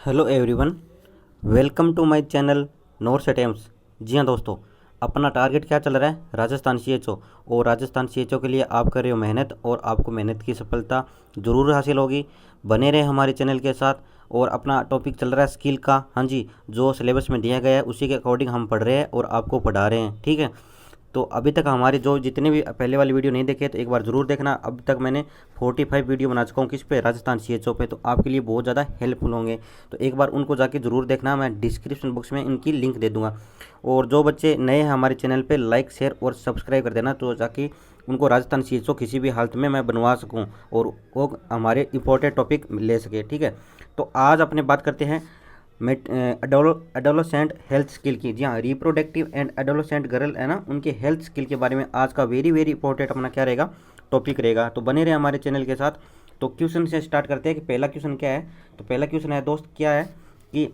Hello everyone, welcome to my channel north attempts. जी हाँ दोस्तों, अपना टारगेट क्या चल रहा है? राजस्थान सीएचओ। और राजस्थान सीएचओ के लिए आप कर रहे हो मेहनत और आपको मेहनत की सफलता ज़रूर हासिल होगी। बने रहे हमारे चैनल के साथ। और अपना टॉपिक चल रहा है स्किल का। हाँ जी, जो सिलेबस में दिया गया है उसी के अकॉर्डिंग हम पढ़ रहे हैं और आपको पढ़ा रहे हैं, ठीक है। तो अभी तक हमारे जो जितने भी पहले वाली वीडियो नहीं देखे तो एक बार ज़रूर देखना। अब तक मैंने 45 वीडियो बना चुका हूँ किस पे? राजस्थान सीएचओ पे। तो आपके लिए बहुत ज़्यादा हेल्पफुल होंगे, तो एक बार उनको जाके ज़रूर देखना। मैं डिस्क्रिप्शन बॉक्स में इनकी लिंक दे दूँगा। और जो बच्चे नए हैं हमारे चैनल पे, लाइक शेयर और सब्सक्राइब कर देना, तो जाके उनको राजस्थान सीएचओ किसी भी हालत में मैं बनवा सकूँ और वो हमारे इंपॉर्टेंट टॉपिक ले सके, ठीक है। तो आज अपने बात करते हैं एडोलोसेंट हेल्थ स्किल की। जी हाँ, रिप्रोडक्टिव एंड एडोलोसेंट गर्ल है ना, उनके हेल्थ स्किल के बारे में आज का वेरी वेरी इंपॉर्टेंट अपना क्या रहेगा, टॉपिक रहेगा। तो बने रहे हमारे चैनल के साथ। तो क्वेश्चन से स्टार्ट करते हैं कि पहला क्वेश्चन क्या है। तो पहला क्वेश्चन है दोस्त, क्या है कि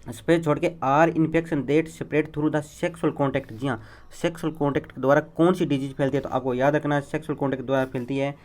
स्पेस छोड़ के are infection that spread through the sexual contact. जी हाँ, सेक्सुअल कॉन्टैक्ट के द्वारा कौन सी डिजीज फैलती है? तो आपको याद रखना है, सेक्सुअल कॉन्टैक्ट द्वारा फैलती है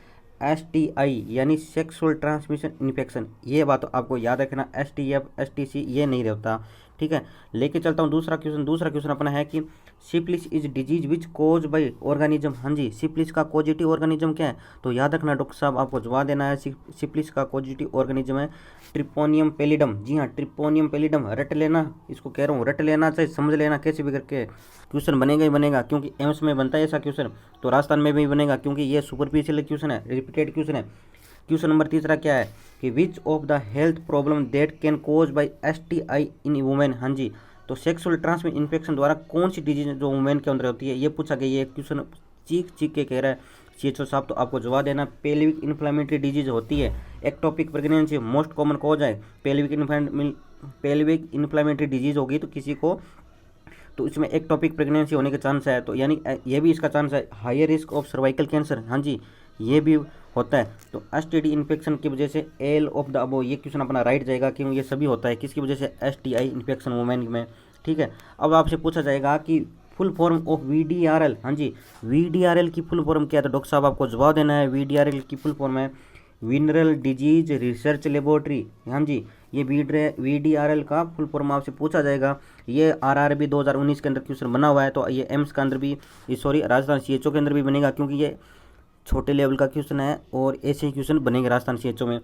STI यानी सेक्सुअल ट्रांसमिशन इन्फेक्शन। ये बात तो आपको याद रखना, STF STC ये नहीं रहता, ठीक है। लेके चलता हूँ दूसरा क्वेश्चन। दूसरा क्वेश्चन अपना है कि syphilis is disease which cause by organism. हाँ जी, सिफिलिस का पॉजिटिव ऑर्गेनिज्म क्या है? तो याद रखना डॉक्टर साहब, आपको जवाब देना है। सिफिलिस का पॉजिटिव ऑर्गेनिज्म है ट्रिपोनियम पेलिडम। जी हाँ, ट्रिपोनियम पेलिडम। रट लेना, इसको कह रहा हूँ, रट लेना चाहिए, समझ लेना कैसे भी करके। क्वेश्चन बनेगा ही बनेगा, क्योंकि एम्स में बनता है ऐसा क्वेश्चन, तो राजस्थान में भी बनेगा, क्योंकि ये सुपरफिशियल क्वेश्चन है, रिपीटेड क्वेश्चन है। क्वेश्चन नंबर तीसरा क्या है कि which of the health problem that can cause by STI in women. हाँ जी, तो सेक्सुअल ट्रांसमिट इन्फेक्शन द्वारा कौन सी डिजीज जो वुमेन के अंदर होती है, ये पूछा गया। ये क्वेश्चन चीख चीख के कह रहा है सीएचओ साहब, तो आपको जवाब देना पेल्विक इन्फ्लेमेटरी डिजीज होती है। Ectopic pregnancy most common cause है पेल्विक इन्फ्लेमेटरी डिजीज होगी तो किसी को, तो इसमें एक टॉपिक प्रेगनेंसी होने के चांस है, तो यानी ये भी इसका चांस है। Higher risk of cervical cancer, हाँ जी, ये भी होता है। तो STD इन्फेक्शन की वजह से एल ऑफ द अबो, ये क्वेश्चन अपना राइट जाएगा, क्यों ये सभी होता है किसकी वजह से? STI इन्फेक्शन वुमेन में, ठीक है। अब आपसे पूछा जाएगा कि फुल फॉर्म ऑफ VDRL। हाँ जी, VDRL की फुल फॉर्म क्या है? तो डॉक्टर साहब आपको जवाब देना है। VDRL की फुल फॉर्म है विनरल डिजीज रिसर्च लेबोरेटरी। हाँ जी, ये VDRL का फुल फॉर्म आपसे पूछा जाएगा। ये RRB 2019 के अंदर क्वेश्चन बना हुआ है, तो ये एम्स के अंदर भी, सॉरी राजस्थान सीएचओ के अंदर भी बनेगा, क्योंकि ये छोटे लेवल का क्वेश्चन है और ऐसे ही क्वेश्चन बनेंगे राजस्थान सीएचओ में।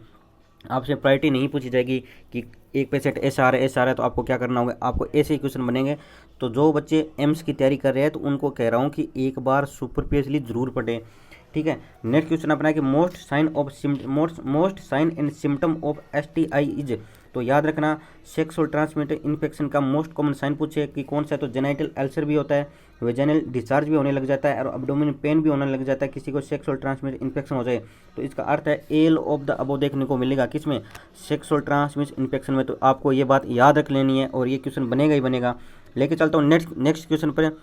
आपसे प्रायोरिटी नहीं पूछी जाएगी कि एक पेशेंट ऐसा आ रहा है तो आपको क्या करना होगा, आपको ऐसे ही क्वेश्चन बनेंगे। तो जो बच्चे एम्स की तैयारी कर रहे हैं तो उनको कह रहा हूँ कि एक बार सुपरफिशियली जरूर पढ़ें, ठीक है। नेक्स्ट क्वेश्चन अपना है कि most sign and symptom of STI is. तो याद रखना, सेक्सुअल ट्रांसमिटेड इन्फेक्शन का मोस्ट कॉमन साइन पूछे कि कौन सा है, तो जेनाइटल अल्सर भी होता है, वेजाइनल डिस्चार्ज भी होने लग जाता है और अब्डोमिनल पेन भी होने लग जाता है किसी को सेक्सुअल ट्रांसमिटेड इन्फेक्शन हो जाए। तो इसका अर्थ है एल ऑफ द अबो देखने को मिलेगा किसमें? सेक्सुअल ट्रांसमिटेड इन्फेक्शन में। तो आपको ये बात याद रख लेनी है और ये क्वेश्चन बनेगा ही बनेगा। लेके चलता हूँ नेक्स्ट क्वेश्चन पर।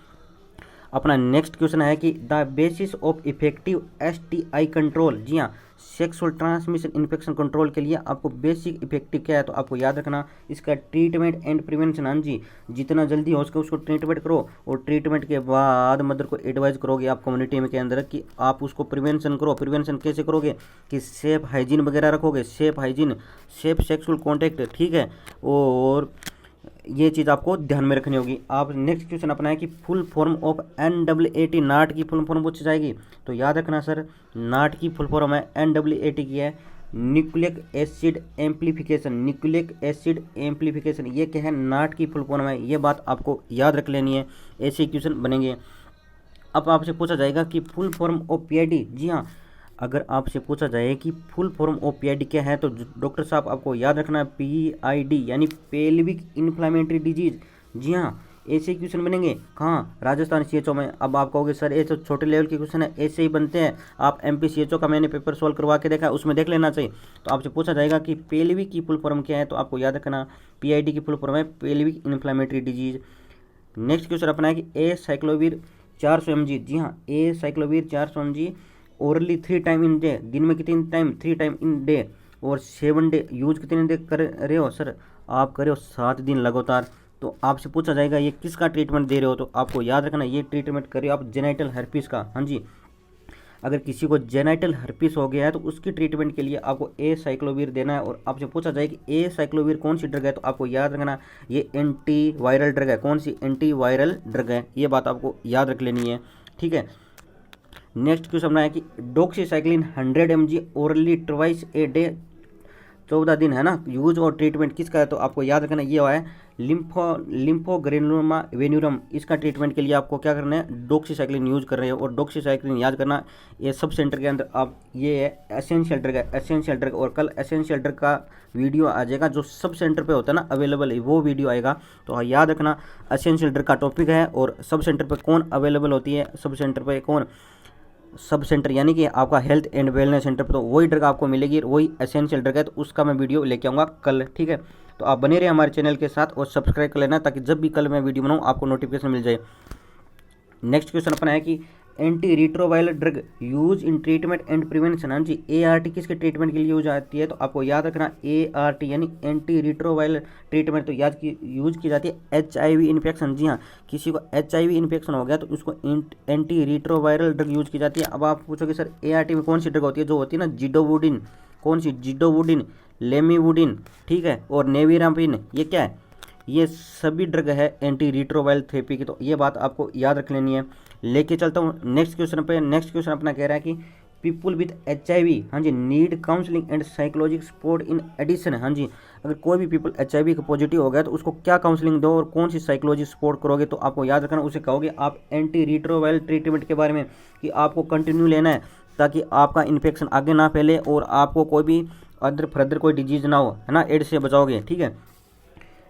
अपना नेक्स्ट क्वेश्चन है कि the basis of effective STI कंट्रोल। जी हाँ, सेक्सुअल ट्रांसमिशन इन्फेक्शन कंट्रोल के लिए आपको बेसिक इफेक्टिव क्या है? तो आपको याद रखना इसका ट्रीटमेंट एंड प्रिवेंशन। हाँ जी, जितना जल्दी हो सके उसको ट्रीटमेंट करो और ट्रीटमेंट के बाद मदर को एडवाइस करोगे आप कम्युनिटी में के अंदर कि आप उसको प्रिवेंशन करो। प्रिवेंशन कैसे करोगे कि सेफ हाइजीन वगैरह रखोगे, safe hygiene, safe sexual contact, ठीक है। और ये चीज़ आपको ध्यान में रखनी होगी। आप नेक्स्ट क्वेश्चन अपना है कि फुल फॉर्म ऑफ NAAT, नाट की फुल फॉर्म पूछी जाएगी। तो याद रखना सर, नाट की फुल फॉर्म है NAAT की है nucleic acid amplification. Nucleic acid amplification ये क्या है? नाट की फुल फॉर्म है, ये बात आपको याद रख लेनी है, ऐसे क्वेश्चन बनेंगे। अब आपसे पूछा जाएगा कि फुल फॉर्म ऑफ PID। जी हाँ, अगर आपसे पूछा जाए कि फुल फॉर्म ऑफ PID क्या है, तो डॉक्टर साहब आपको याद रखना है PID यानी पेल्विक इन्फ्लामेटरी डिजीज। जी हाँ, ऐसे ही क्वेश्चन बनेंगे कहाँ? राजस्थान सीएचओ में। अब आप कहोगे सर ये तो छोटे लेवल के क्वेश्चन है, ऐसे ही बनते हैं। आप MP CHO का मैंने पेपर सॉल्व करवा के देखा, उसमें देख लेना चाहिए। तो आपसे पूछा जाएगा कि पेल्विक की फुल फॉर्म क्या है, तो आपको याद रखना PID की फुल फॉर्म है pelvic inflammatory disease. Next question अपना है कि ए साइक्लोवीर 400 mg। जी हाँ, acyclovir 400 mg orally 3 time in day, दिन में कितने टाइम? 3 time in day. और 7 डे यूज कितने डे कर रहे हो सर? आप कर रहे हो 7 दिन लगातार। तो आपसे पूछा जाएगा ये किसका ट्रीटमेंट दे रहे हो, तो आपको याद रखना ये ट्रीटमेंट कर रहे हो आप जेनाइटल हर्पीस का। हाँ जी, अगर किसी को जेनाइटल हर्पिस हो गया है तो उसकी ट्रीटमेंट के लिए आपको एसाइक्लोविर देना है। और आपसे पूछा जाए कि एसाइक्लोविर कौन सी ड्रग है, तो आपको याद रखना ये एंटी वायरल ड्रग है। कौन सी? एंटी वायरल ड्रग है, ये बात आपको याद रख लेनी है, ठीक है। नेक्स्ट क्वेश्चन अपना है कि doxycycline 100 mg orally twice a day 14 दिन है ना, यूज और ट्रीटमेंट किसका है, तो आपको याद रखना ये हुआ है लिम्फोग्रेनुलोमा वेन्यूरम। इसका ट्रीटमेंट के लिए आपको क्या करना है, डॉक्सीसाइक्लिन यूज कर रहे हो। और डॉक्सीसाइक्लिन याद करना ये सब सेंटर के अंदर आप ये है एसेंशियल ड्रग है, एसेंशियल ड्रग। और कल एसेंशियल ड्रग का वीडियो आ जाएगा जो सब सेंटर पे होता है ना अवेलेबल है, वो वीडियो आएगा। तो याद रखना एसेंशियल ड्रग का टॉपिक है और सब सेंटर पे कौन अवेलेबल होती है, सब सेंटर पे कौन, सब सेंटर यानी कि आपका हेल्थ एंड वेलनेस सेंटर पर, तो वही ड्रग आपको मिलेगी, वही एसेंशियल ड्रग है। तो उसका मैं वीडियो लेके आऊँगा कल, ठीक है। तो आप बने रहे हमारे चैनल के साथ और सब्सक्राइब कर लेना ताकि जब भी कल मैं वीडियो बनाऊँ आपको नोटिफिकेशन मिल जाए। नेक्स्ट क्वेश्चन अपना है कि anti retroviral drug use in treatment and prevention. हाँ जी, ART किसके ट्रीटमेंट के लिए यूज आती है, तो आपको याद रखना ART यानी एंटी रिट्रोवायरल ट्रीटमेंट तो यूज की जाती है HIV इन्फेक्शन। जी हाँ, किसी को HIV इन्फेक्शन हो गया तो उसको एंटी रिट्रोवायरल ड्रग यूज की जाती है। अब आप पूछोगे सर ART में कौन सी ड्रग होती है, जो होती है ना जिडोवुडिन, कौन सी, जिडोवुडिन, लेमिवुडिन, ठीक है, और नेविरापिन, ये क्या है, ये सभी ड्रग है एंटी रिट्रोवायरल थेरेपी की। तो ये बात आपको याद रख लेनी है। लेके चलता हूँ नेक्स्ट क्वेश्चन पे। नेक्स्ट क्वेश्चन अपना कह रहा है कि पीपुल विद HIV, हाँ जी, need counselling and psychological support in addition. हाँ जी, अगर कोई भी पीपल HIV का पॉजिटिव हो गया तो उसको क्या काउंसलिंग दो और कौन सी साइकोलॉजी सपोर्ट करोगे, तो आपको याद रखना उसे कहोगे आप एंटी रिट्रोवायरल ट्रीटमेंट के बारे में कि आपको कंटिन्यू लेना है ताकि आपका इन्फेक्शन आगे ना फैले और आपको कोई भी अदर फर्दर कोई डिजीज ना हो, है ना, एड्स से बचाओगे, ठीक है।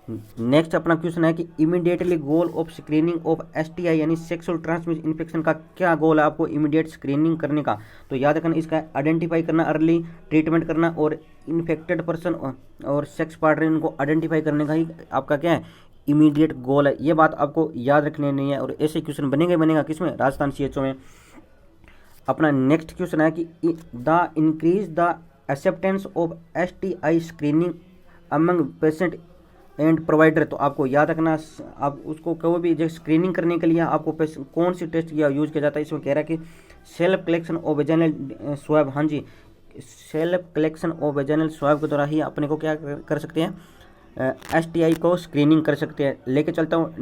नेक्स्ट अपना क्वेश्चन है कि immediately goal of screening of STI यानी सेक्सुअल ट्रांसमिशन इन्फेक्शन का क्या गोल है आपको इमीडिएट स्क्रीनिंग करने का, तो याद रखना इसका आइडेंटिफाई करना, अर्ली ट्रीटमेंट करना और इन्फेक्टेड पर्सन और सेक्स पार्टनर इनको आइडेंटिफाई करने का ही आपका क्या है इमीडिएट गोल है। ये बात आपको याद रखनी नहीं है और ऐसे क्वेश्चन बनेगा किसमें, राजस्थान CHO में। अपना नेक्स्ट क्वेश्चन है कि the increase the acceptance of STI screening among patient and provider, तो आपको याद रखना आप उसको कोई भी जैसे स्क्रीनिंग करने के लिए आपको कौन सी टेस्ट किया यूज किया जाता है। इसमें कह रहा है कि self collection of vaginal swab. हाँ जी, self collection of vaginal swab के द्वारा ही अपने को क्या कर सकते हैं, STI को स्क्रीनिंग कर सकते हैं। लेके चलता हूँ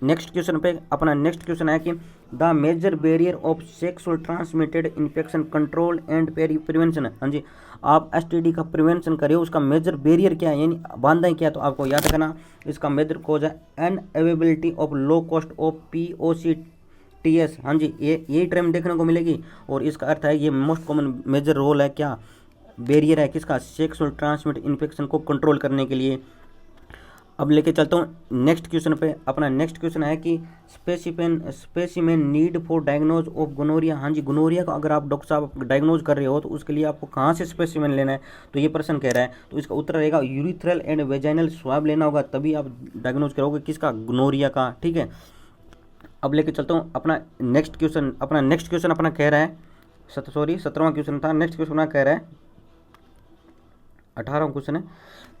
नेक्स्ट क्वेश्चन पे। अपना नेक्स्ट क्वेश्चन है कि the major barrier of sexual transmitted infection control and prevention. हाँ जी, आप STD का प्रिवेंशन करिए, उसका मेजर बैरियर क्या है यानी बाधा क्या है, तो आपको याद रखना इसका मेजर कॉज है unavailability of low cost of POCTS। हाँ जी, यही टर्म देखने को मिलेगी और इसका अर्थ है ये मोस्ट कॉमन मेजर रोल है, क्या बैरियर है किसका, सेक्सुअल ट्रांसमिटेड इन्फेक्शन को कंट्रोल करने के लिए। अब लेके चलता हूँ नेक्स्ट क्वेश्चन पे। अपना नेक्स्ट क्वेश्चन है कि specimen need for diagnose of gonorrhoea. हाँ जी, गोनोरिया को अगर आप डॉक्टर साहब डायग्नोज कर रहे हो तो उसके लिए आपको कहाँ से स्पेसिमेन लेना है, तो ये प्रश्न कह रहा है। तो इसका उत्तर रहेगा यूरिथ्रल एंड वेजाइनल स्वाब लेना होगा, तभी आप डायग्नोज करोगे किसका, गोनोरिया का, ठीक है। अब लेके चलता हूँ अपना नेक्स्ट क्वेश्चन। अपना नेक्स्ट क्वेश्चन अपना कह रहा है 17वां क्वेश्चन था। नेक्स्ट क्वेश्चन अपना कह रहा है 18वां क्वेश्चन है।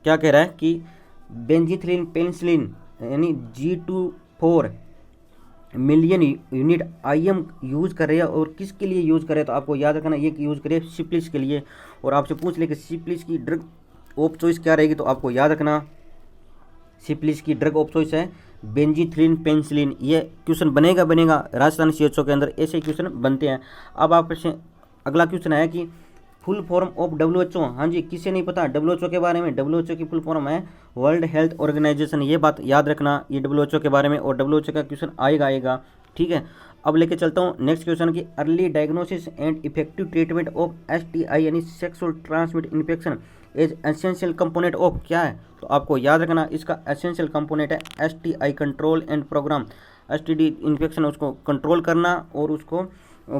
क्या कह रहा है कि बेंजीथिलीन पेनिसिलिन यानी G24 million unit IM use कर रहे हैं और किसके लिए यूज़ कर रहे हैं, तो आपको याद रखना ये यूज़ करे सिप्लिस के लिए। और आपसे पूछ ले कि सिप्लिस की ड्रग ऑफ चॉइस क्या रहेगी, तो आपको याद रखना सिप्लिस की ड्रग ऑफ चॉइस है बेंजीथिलीन पेनिसिलिन। ये क्वेश्चन बनेगा राजस्थान CHO के अंदर ऐसे क्वेश्चन बनते हैं। अब आपसे अगला क्वेश्चन है कि फुल फॉर्म ऑफ WHO। हाँ जी, किसे नहीं पता WHO के बारे में, WHO की फुल फॉर्म है वर्ल्ड हेल्थ ऑर्गेनाइजेशन। ये बात याद रखना ये WHO के बारे में, और WHO का क्वेश्चन आएगा, ठीक है। अब लेके चलता हूँ नेक्स्ट क्वेश्चन की early diagnosis and effective treatment of STI यानी sexual transmitted infection as essential component of क्या है, तो आपको याद रखना इसका एसेंशियल कंपोनेंट है STI control and programme. STD infection उसको कंट्रोल करना और उसको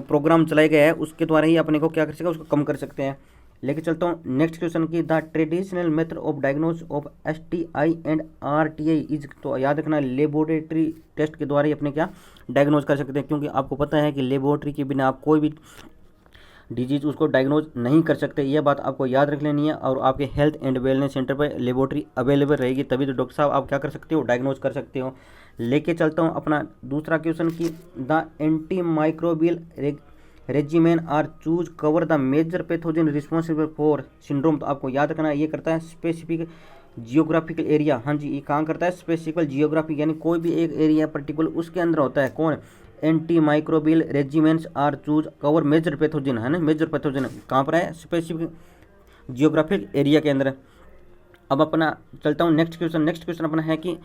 प्रोग्राम चलाए गए हैं उसके द्वारा ही अपने को क्या कर सकते हैं, उसको कम कर सकते हैं। लेके चलता हूँ नेक्स्ट क्वेश्चन की the traditional method of diagnose of STI and RTI is, तो याद रखना लेबोरेटरी टेस्ट के द्वारा ही अपने क्या डायग्नोज कर सकते हैं, क्योंकि आपको पता है कि लेबोरेटरी के बिना आप कोई भी डिजीज उसको डायग्नोज नहीं कर सकते। यह बात आपको याद रख लेनी है और आपके हेल्थ एंड वेलनेस सेंटर पर लेबोरेटरी अवेलेबल रहेगी, तभी तो डॉक्टर साहब आप क्या कर सकते हो, डायग्नोज कर सकते हो। लेके चलता हूँ अपना दूसरा क्वेश्चन की the antimicrobial regimen are choose cover the major pathogen responsible for syndrome. तो आपको याद रखना ये करता है स्पेसिफिक जियोग्राफिकल एरिया। हाँ जी, ये काम करता है स्पेसिफिकल जियोग्राफिक, यानी कोई भी एक एरिया पर्टिकुलर उसके अंदर होता है। कौन? Antimicrobial regiments are choose cover major pathogen, है ना, मेजर पैथोजन कहाँ पर है? स्पेसिफिक जियोग्राफिक एरिया के अंदर। अब अपना चलता हूँ नेक्स्ट क्वेश्चन। नेक्स्ट क्वेश्चन अपना है कि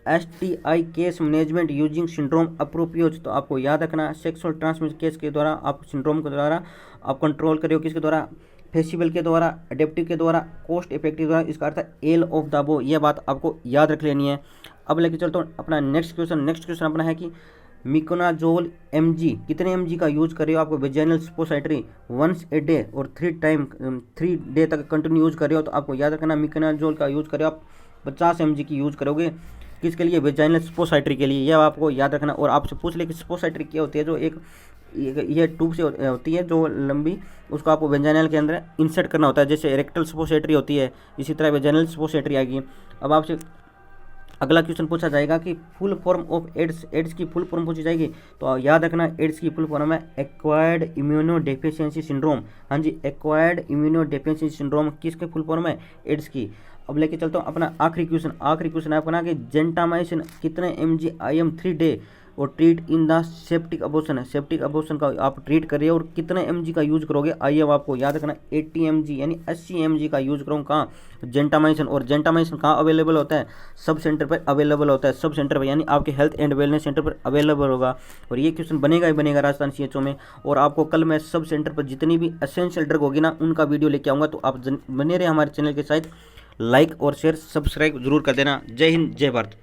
STI case management using syndrome approaches. तो आपको याद रखना सेक्सुअल ट्रांसमिशन केस के द्वारा आप सिंड्रोम के द्वारा आप कंट्रोल करियो, किसके द्वारा? फेसिबल के द्वारा, अडेप्टिव के द्वारा, कोस्ट इफेक्टिव द्वारा। इसका अर्थ है एल ऑफ द बो, ये बात आपको याद रख लेनी है। अब लेके चलता हूँ अपना नेक्स्ट क्वेश्चन। नेक्स्ट क्वेश्चन अपना है कि मिकोनाजोल mg कितने mg का यूज कर रहे हो? आपको वेजाइनल सपोसाइटरी वंस ए डे और 3 डे तक कंटिन्यू यूज कर रहे हो, तो आपको याद रखना मिकोनाजोल का यूज करो आप 50 mg की यूज करोगे। किसके लिए? वेजाइनल सपोसाइटरी के लिए, यह आपको याद रखना। और आपसे पूछ ले कि सपोसाइटरी क्या होती है? जो एक ये ट्यूब से होती है जो लंबी, उसको आपको वेजाइनल के अंदर इंसर्ट करना होता है। जैसे रेक्टल सपोसाइटरी होती है, इसी तरह वेजाइनल सपोसाइटरी आएगी। अब आपसे अगला क्वेश्चन पूछा जाएगा कि full form of AIDS, AIDS की फुल फॉर्म पूछी जाएगी। तो याद रखना एड्स की फुल फॉर्म है एक्वायर्ड इम्यूनो डेफिशिएंसी सिंड्रोम। हाँ जी, एक्वायर्ड इम्यूनो डेफिशिएंसी सिंड्रोम किसके फुल फॉर्म है? एड्स की। अब लेके चलता हूँ अपना आखिरी क्वेश्चन। आखिरी क्वेश्चन है अपना कि जेंटामाइसिन कितने mg IM 3 डे और treat in the septic abortion है। सेप्टिक अबॉर्शन का आप ट्रीट करिए और कितने mg का यूज करोगे? IM आपको याद रखना 80 mg यानी 80 mg का यूज करूँ कहाँ? जेंटामाइसिन। और जेंटामाइसिन कहाँ अवेलेबल होता है? सब सेंटर पर अवेलेबल होता है, सब सेंटर पर, यानी आपके हेल्थ एंड वेलनेस सेंटर पर अवेलेबल होगा। और ये क्वेश्चन बनेगा ही बनेगा राजस्थान CHO में। और आपको कल मैं सब सेंटर पर जितनी भी एसेंशियल ड्रग होगी ना उनका वीडियो लेके आऊँगा, तो आप बने रहे हमारे चैनल के साथ। लाइक और शेयर सब्सक्राइब जरूर कर देना। जय हिंद, जय भारत।